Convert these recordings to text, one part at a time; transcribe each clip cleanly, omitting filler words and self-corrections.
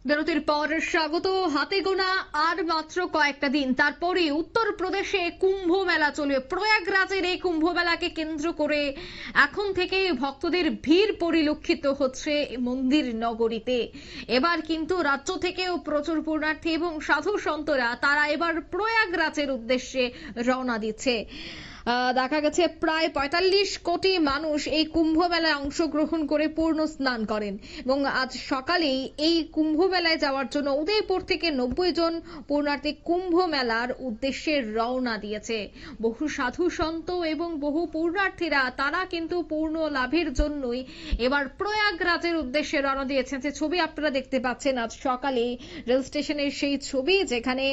বিরতির পর স্বাগত। হাতে গোনা আর মাত্র কয়েকটা দিন, তারপরে উত্তরপ্রদেশে কুম্ভ মেলা চলবে। প্রয়াগরাজের এই কুম্ভ মেলাকে কেন্দ্র করে এখন থেকে ভক্তদের ভিড় পরিলক্ষিত হচ্ছে মন্দির নগরীতে। এবার কিন্তু রাজ্য থেকেও প্রচুর পুণ্যার্থী এবং সাধু সন্তরা তারা এবার প্রয়াগরাজের উদ্দেশ্যে রওনা দিচ্ছে। দেখা গেছে প্রায় ৪৫ কোটি মানুষ এই কুম্ভ মেলায় অংশগ্রহণ করে পূর্ণ স্নান করেন এবং আজ সকালেই এই কুম্ভ মেলায় যাওয়ার জন্য উদয়পুর থেকে ৯০ জন পুণ্যার্থী কুম্ভ মেলার উদ্দেশ্যে রওনা দিয়েছে। বহু সাধু সন্ত এবং বহু পুণ্যার্থীরা তারা কিন্তু পূর্ণ লাভের জন্যই এবার প্রয়াগরাজের উদ্দেশ্যে রওনা দিয়েছেন। যে ছবি আপনারা দেখতে পাচ্ছেন আজ সকালে রেল স্টেশনের সেই ছবি, যেখানে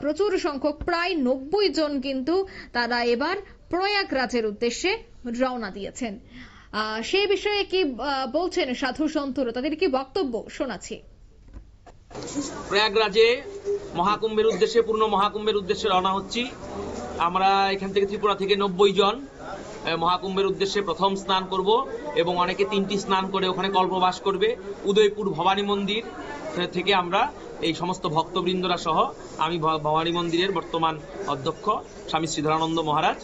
প্রচুর সংখ্যক প্রায় ৯০ জন কিন্তু তারা এবার প্রয়াগরাজের উদ্দেশ্যে রওনা দিয়েছেন। সেই বিষয়ে কি বলছেন সাধু সন্তরা, তাদের কি বক্তব্য শোনাচ্ছি। প্রয়াগরাজে মহাকুম্ভের উদ্দেশ্যে, পূর্ণ মহাকুম্ভের উদ্দেশ্যে রওনা হচ্ছি। আমরা এখান থেকে ত্রিপুরা থেকে ৯০ জন মহাকুম্ভের উদ্দেশ্যে প্রথম স্নান করব এবং অনেকে ৩টি স্নান করে ওখানে কল্পবাস করবে। উদয়পুর ভবানী মন্দির থেকে আমরা এই সমস্ত ভক্তবৃন্দরা সহ আমি ভবানী মন্দিরের বর্তমান অধ্যক্ষ স্বামী শ্রীধরানন্দ মহারাজ,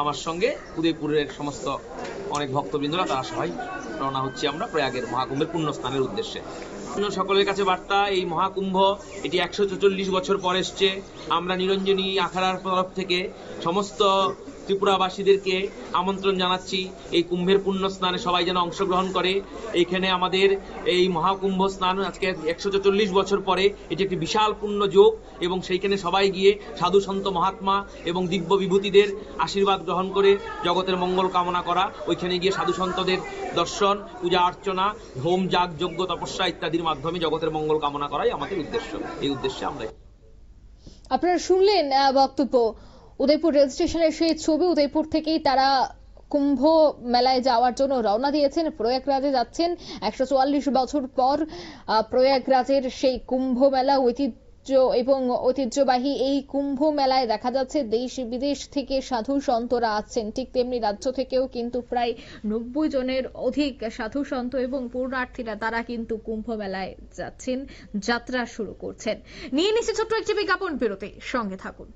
আমার সঙ্গে উদয়পুরের সমস্ত অনেক ভক্তবৃন্দরা তারা সবাই রওনা হচ্ছি আমরা প্রয়াগের মহাকুম্ভের পুণ্য স্নানের উদ্দেশ্যে। সকলের কাছে বার্তা, এই মহাকুম্ভ এটি ১৪৪ বছর পর এসছে। আমরা নিরঞ্জনী আখাড়ার তরফ থেকে সমস্ত ত্রিপুরাবাসীদেরকে আমন্ত্রণ জানাচ্ছি এই কুম্ভের পুণ্য স্নানে সবাই যেন অংশগ্রহণ করে। এইখানে আমাদের এই মহাকুম্ভ স্নান আজকে ১৪৪ বছর পরে এটি একটি বিশাল পুণ্য যোগ এবং সেইখানে সবাই গিয়ে সাধু সন্ত মহাত্মা এবং দিব্য বিভূতিদের আশীর্বাদ গ্রহণ করে জগতের মঙ্গল কামনা করা। ওইখানে গিয়ে সাধু সন্তদের দর্শন, পূজা অর্চনা, হোম যাগ যজ্ঞ তপস্যা ইত্যাদির মাধ্যমে জগতের মঙ্গল কামনা করাই আমাদের উদ্দেশ্য। এই উদ্দেশ্যে আমরা আপনারা শুনলেন বক্তব্য। উদয়পুর রেল স্টেশনের সেই ছবি, উদয়পুর থেকেই তারা কুম্ভ মেলায় যাওয়ার জন্য রওনা দিয়েছেন, প্রয়াগরাজে যাচ্ছেন। ১৪৪ বছর পর প্রয়াগরাজের সেই কুম্ভ মেলা এবং ঐতিহ্যবাহী এই কুম্ভ মেলায় দেখা যাচ্ছে দেশ বিদেশ থেকে সাধু সন্তরা আসছেন। ঠিক তেমনি রাজ্য থেকেও কিন্তু প্রায় ৯০ জনের অধিক সাধু সন্ত এবং পুণ্যার্থীরা তারা কিন্তু কুম্ভ মেলায় যাচ্ছেন, যাত্রা শুরু করছেন। নিয়ে নিচ্ছে ছোট্ট একটি বিজ্ঞাপন বিরতি, সঙ্গে থাকুন।